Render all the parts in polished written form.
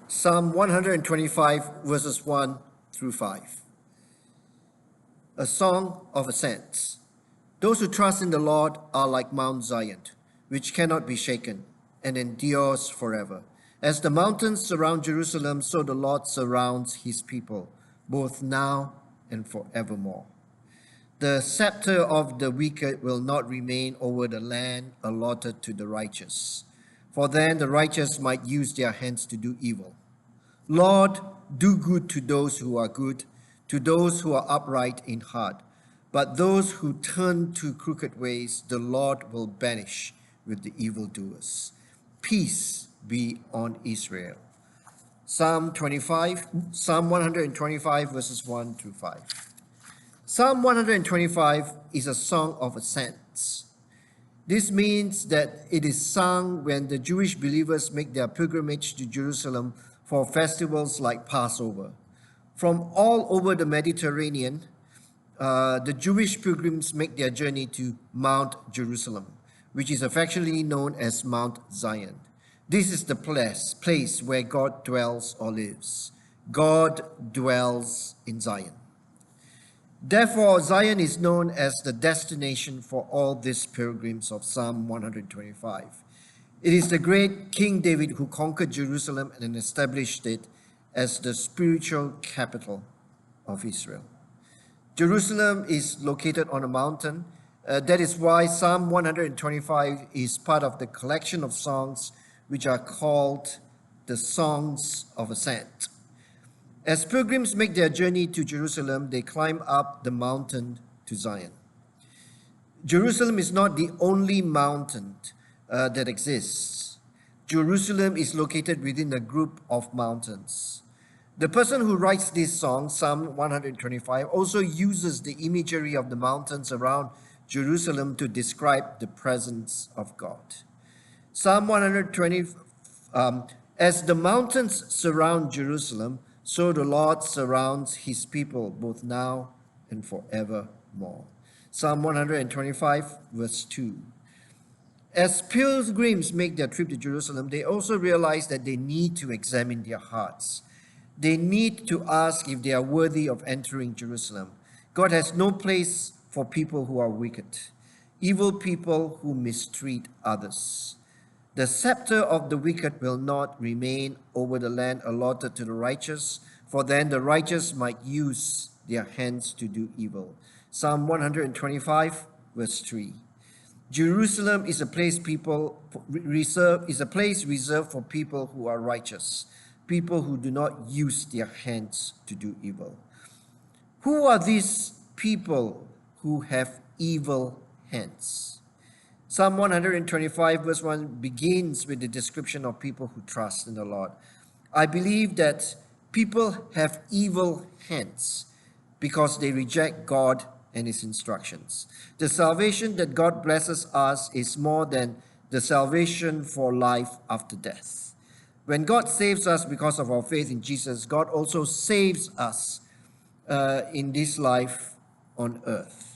Psalm 125, verses 1 through 5. A song of ascents. Those who trust in the Lord are like Mount Zion, which cannot be shaken and endures forever. As the mountains surround Jerusalem, so the Lord surrounds his people, both now and forevermore. The scepter of the wicked will not remain over the land allotted to the righteous, for then the righteous might use their hands to do evil. Lord, do good to those who are good, to those who are upright in heart. But those who turn to crooked ways, the Lord will banish with the evildoers. Peace be on Israel. Psalm 125, verses 1 through 5. Psalm 125 is a song of ascents. This means that it is sung when the Jewish believers make their pilgrimage to Jerusalem for festivals like Passover. From all over the Mediterranean, the Jewish pilgrims make their journey to Mount Jerusalem, which is affectionately known as Mount Zion. This is the place where God dwells or lives. God dwells in Zion. Therefore, Zion is known as the destination for all these pilgrims of Psalm 125. It is the great King David who conquered Jerusalem and established it as the spiritual capital of Israel. Jerusalem is located on a mountain. That is why Psalm 125 is part of the collection of songs which are called the Songs of Ascent. As pilgrims make their journey to Jerusalem, they climb up the mountain to Zion. Jerusalem is not the only mountain that exists. Jerusalem is located within a group of mountains. The person who writes this song, Psalm 125, also uses the imagery of the mountains around Jerusalem to describe the presence of God. Psalm 120, as the mountains surround Jerusalem, so the Lord surrounds his people both now and forevermore. Psalm 125, verse 2. As pilgrims make their trip to Jerusalem, they also realize that they need to examine their hearts. They need to ask if they are worthy of entering Jerusalem. God has no place for people who are wicked, evil people who mistreat others. The scepter of the wicked will not remain over the land allotted to the righteous, for then the righteous might use their hands to do evil. Psalm 125, verse 3. Jerusalem is a place reserved for people who are righteous, people who do not use their hands to do evil. Who are these people who have evil hands? Psalm 125, verse 1 begins with the description of people who trust in the Lord. I believe that people have evil hands because they reject God and his instructions. The salvation that God blesses us is more than the salvation for life after death. When God saves us because of our faith in Jesus, God also saves us in this life on earth.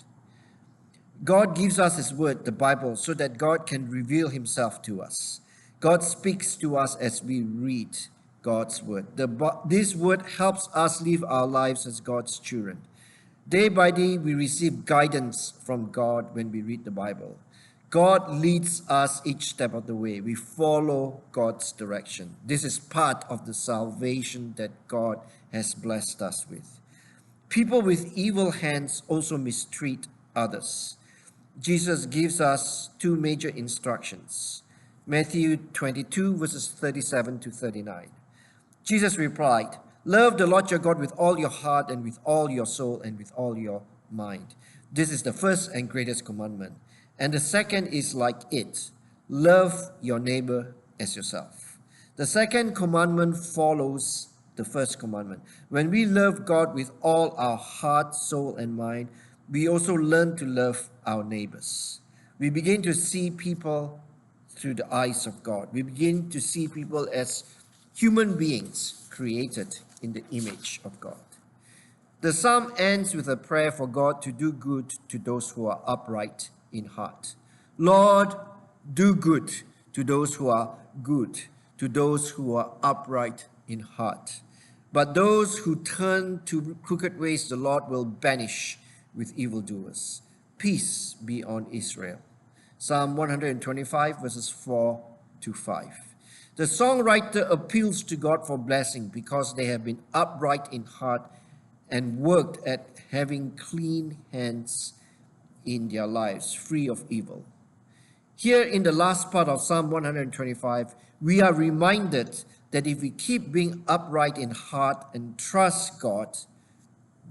God gives us his word, the Bible, so that God can reveal himself to us. God speaks to us as we read God's word. This word helps us live our lives as God's children. Day by day, we receive guidance from God when we read the Bible. God leads us each step of the way. We follow God's direction. This is part of the salvation that God has blessed us with. People with evil hands also mistreat others. Jesus gives us two major instructions. Matthew 22, verses 37 to 39. Jesus replied, "Love the Lord your God with all your heart and with all your soul and with all your mind. This is the first and greatest commandment. And the second is like it. Love your neighbor as yourself." The second commandment follows the first commandment. When we love God with all our heart, soul, and mind, we also learn to love our neighbors. We begin to see people through the eyes of God. We begin to see people as human beings created in the image of God. The psalm ends with a prayer for God to do good to those who are upright in heart. Lord, do good to those who are good, to those who are upright in heart. But those who turn to crooked ways, the Lord will banish with evildoers. Peace be on Israel. Psalm 125, verses 4 to 5. The songwriter appeals to God for blessing because they have been upright in heart and worked at having clean hands in their lives, free of evil. Here in the last part of Psalm 125, we are reminded that if we keep being upright in heart and trust God,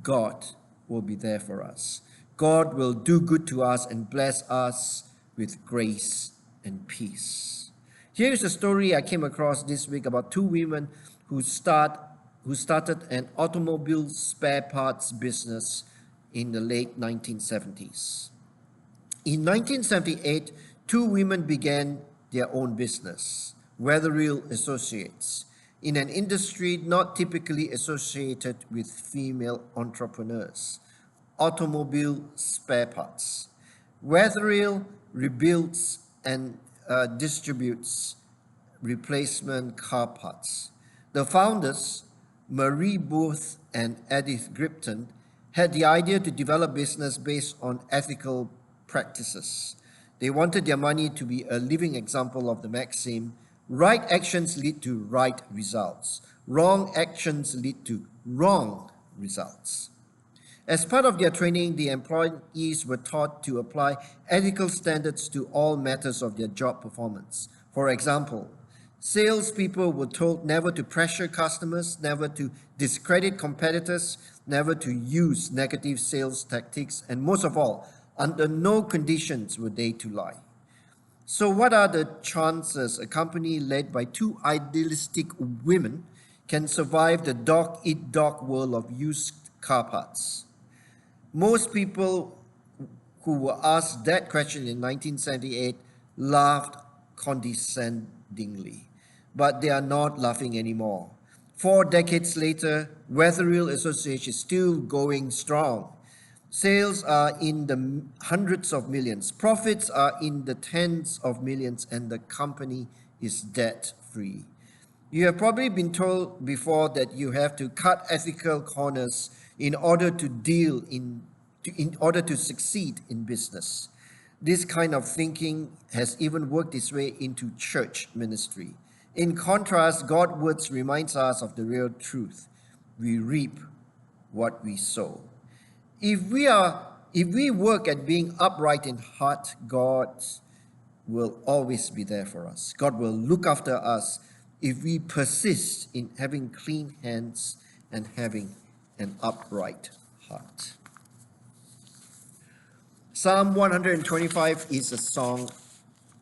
God will be there for us. God will do good to us and bless us with grace and peace. Here's a story I came across this week about two women who started an automobile spare parts business in the late 1970s. In 1978, two women began their own business, Weatherill Associates, in an industry not typically associated with female entrepreneurs, automobile spare parts. Weatherill rebuilds and distributes replacement car parts. The founders, Marie Booth and Edith Gripton, had the idea to develop business based on ethical practices. They wanted their money to be a living example of the maxim, right actions lead to right results. Wrong actions lead to wrong results. As part of their training, the employees were taught to apply ethical standards to all matters of their job performance. For example, salespeople were told never to pressure customers, never to discredit competitors, never to use negative sales tactics, and most of all, under no conditions were they to lie. So what are the chances a company led by two idealistic women can survive the dog-eat-dog world of used car parts? Most people who were asked that question in 1978 laughed condescendingly, but they are not laughing anymore. 4 decades later, Weatherill Association is still going strong. Sales are in the hundreds of millions. Profits are in the tens of millions, and the company is debt-free. You have probably been told before that you have to cut ethical corners in order to succeed in business. This kind of thinking has even worked its way into church ministry. In contrast, God's words reminds us of the real truth. We reap what we sow. If we work at being upright in heart, God will always be there for us. God will look after us if we persist in having clean hands and having an upright heart. Psalm 125 is a song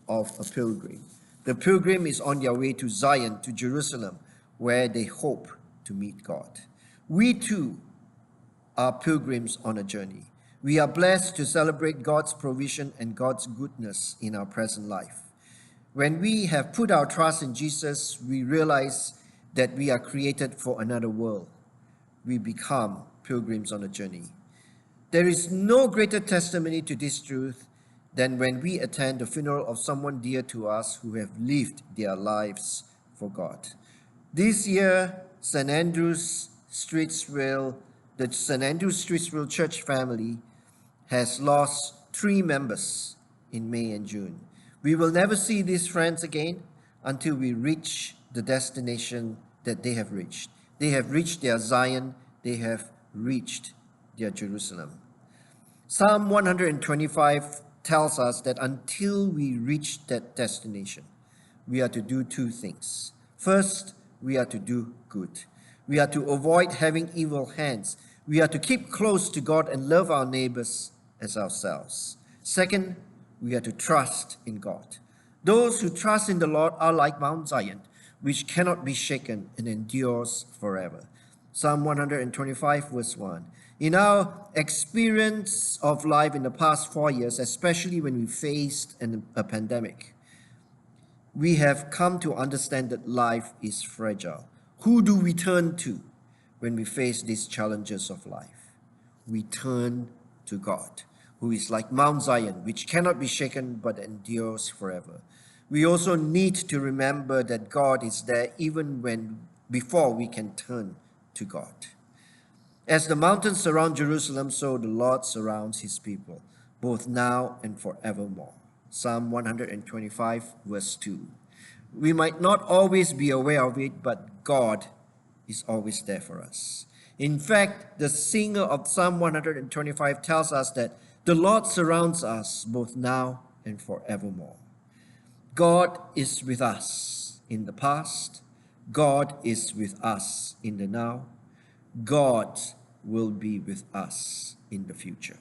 of a pilgrim. The pilgrim is on their way to Zion, to Jerusalem, where they hope to meet God. We too are pilgrims on a journey. We are blessed to celebrate God's provision and God's goodness in our present life. When we have put our trust in Jesus, we realize that we are created for another world. We become pilgrims on a journey. There is no greater testimony to this truth than when we attend the funeral of someone dear to us who have lived their lives for God. This year, the St. Andrew's Streetsville Church family has lost 3 members in May and June. We will never see these friends again until we reach the destination that they have reached. They have reached their Zion. They have reached their Jerusalem. Psalm 125 tells us that until we reach that destination, we are to do 2 things. First, we are to do good. We are to avoid having evil hands. We are to keep close to God and love our neighbors as ourselves. Second, we are to trust in God. Those who trust in the Lord are like Mount Zion, which cannot be shaken and endures forever. Psalm 125, verse 1. In our experience of life in the past 4 years, especially when we faced a pandemic, we have come to understand that life is fragile. Who do we turn to when we face these challenges of life? We turn to God, who is like Mount Zion, which cannot be shaken but endures forever. We also need to remember that God is there even when before we can turn to God. As the mountains surround Jerusalem, so the Lord surrounds his people, both now and forevermore. Psalm 125, verse 2. We might not always be aware of it, but God is always there for us. In fact, the singer of Psalm 125 tells us that the Lord surrounds us both now and forevermore. God is with us in the past. God is with us in the now. God will be with us in the future.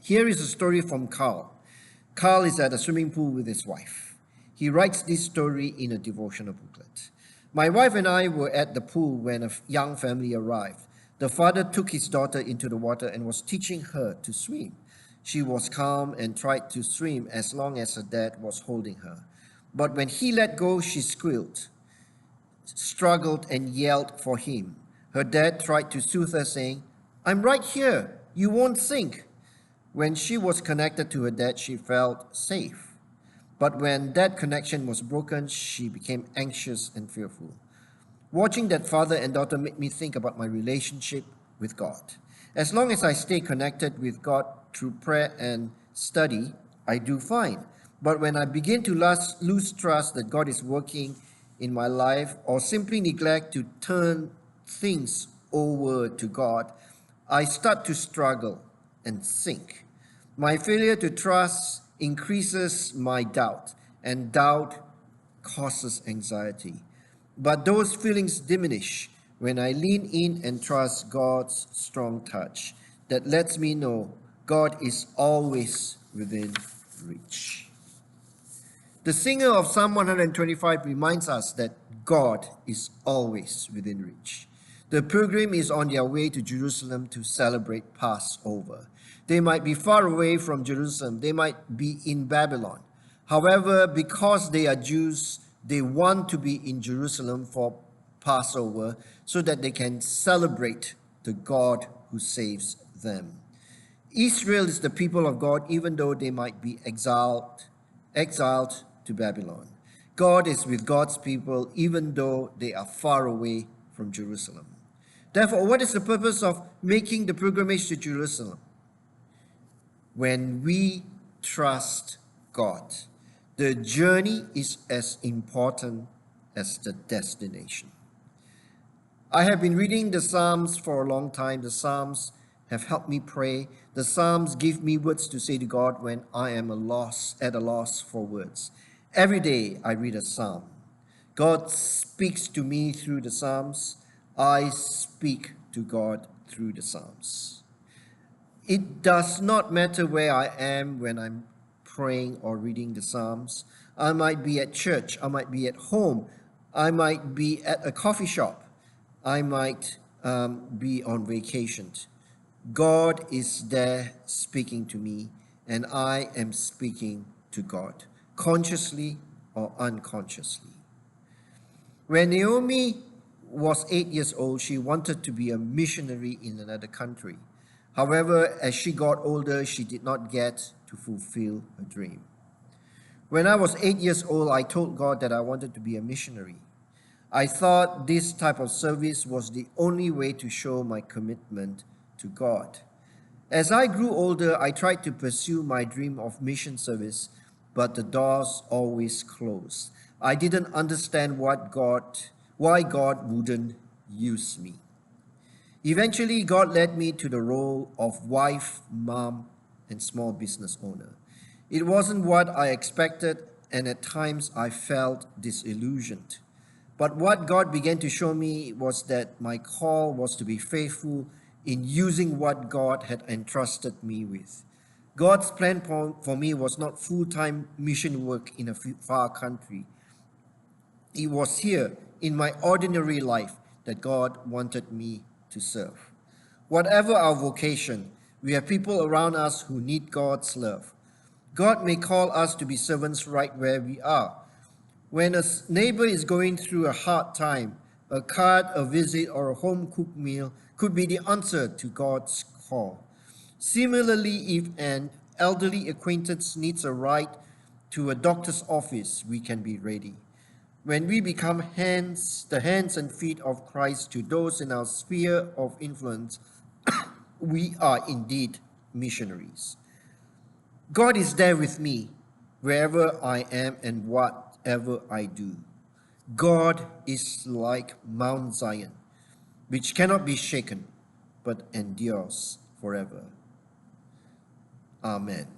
Here is a story from Carl. Carl is at a swimming pool with his wife. He writes this story in a devotional booklet. My wife and I were at the pool when a young family arrived. The father took his daughter into the water and was teaching her to swim. She was calm and tried to swim as long as her dad was holding her. But when he let go, she squealed, struggled, and yelled for him. Her dad tried to soothe her, saying, "I'm right here. You won't sink." When she was connected to her dad, she felt safe. But when that connection was broken, she became anxious and fearful. Watching that father and daughter made me think about my relationship with God. As long as I stay connected with God through prayer and study, I do fine. But when I begin to lose trust that God is working in my life, or simply neglect to turn things over to God, I start to struggle and sink. My failure to trust increases my doubt, and doubt causes anxiety. But those feelings diminish when I lean in and trust God's strong touch that lets me know God is always within reach. The singer of Psalm 125 reminds us that God is always within reach. The pilgrim is on their way to Jerusalem to celebrate Passover. They might be far away from Jerusalem. They might be in Babylon. However, because they are Jews, they want to be in Jerusalem for Passover so that they can celebrate the God who saves them. Israel is the people of God, even though they might be exiled to Babylon. God is with God's people, even though they are far away from Jerusalem. Therefore, what is the purpose of making the pilgrimage to Jerusalem? When we trust God, the journey is as important as the destination. I have been reading the Psalms for a long time. The Psalms have helped me pray. The Psalms give me words to say to God when I am at a loss for words. Every day I read a Psalm. God speaks to me through the Psalms. I speak to God through the Psalms. It does not matter where I am when I'm praying or reading the Psalms. I might be at church. I might be at home. I might be at a coffee shop. I might be on vacation. God is there speaking to me, and I am speaking to God, consciously or unconsciously. When Naomi was 8 years old, she wanted to be a missionary in another country. However, as she got older, she did not get to fulfill her dream. When I was 8 years old, I told God that I wanted to be a missionary. I thought this type of service was the only way to show my commitment to God. As I grew older, I tried to pursue my dream of mission service, but the doors always closed. I didn't understand why God wouldn't use me. Eventually, God led me to the role of wife, mom, and small business owner. It wasn't what I expected, and at times I felt disillusioned. But what God began to show me was that my call was to be faithful in using what God had entrusted me with. God's plan for me was not full-time mission work in a far country. It was here in my ordinary life that God wanted me to serve. Whatever our vocation, we have people around us who need God's love. God may call us to be servants right where we are. When a neighbor is going through a hard time, a card, a visit, or a home-cooked meal could be the answer to God's call. Similarly, if an elderly acquaintance needs a ride to a doctor's office, we can be ready. When we become the hands and feet of Christ to those in our sphere of influence, we are indeed missionaries. God is there with me wherever I am and whatever I do. God is like Mount Zion, which cannot be shaken, but endures forever. Amen.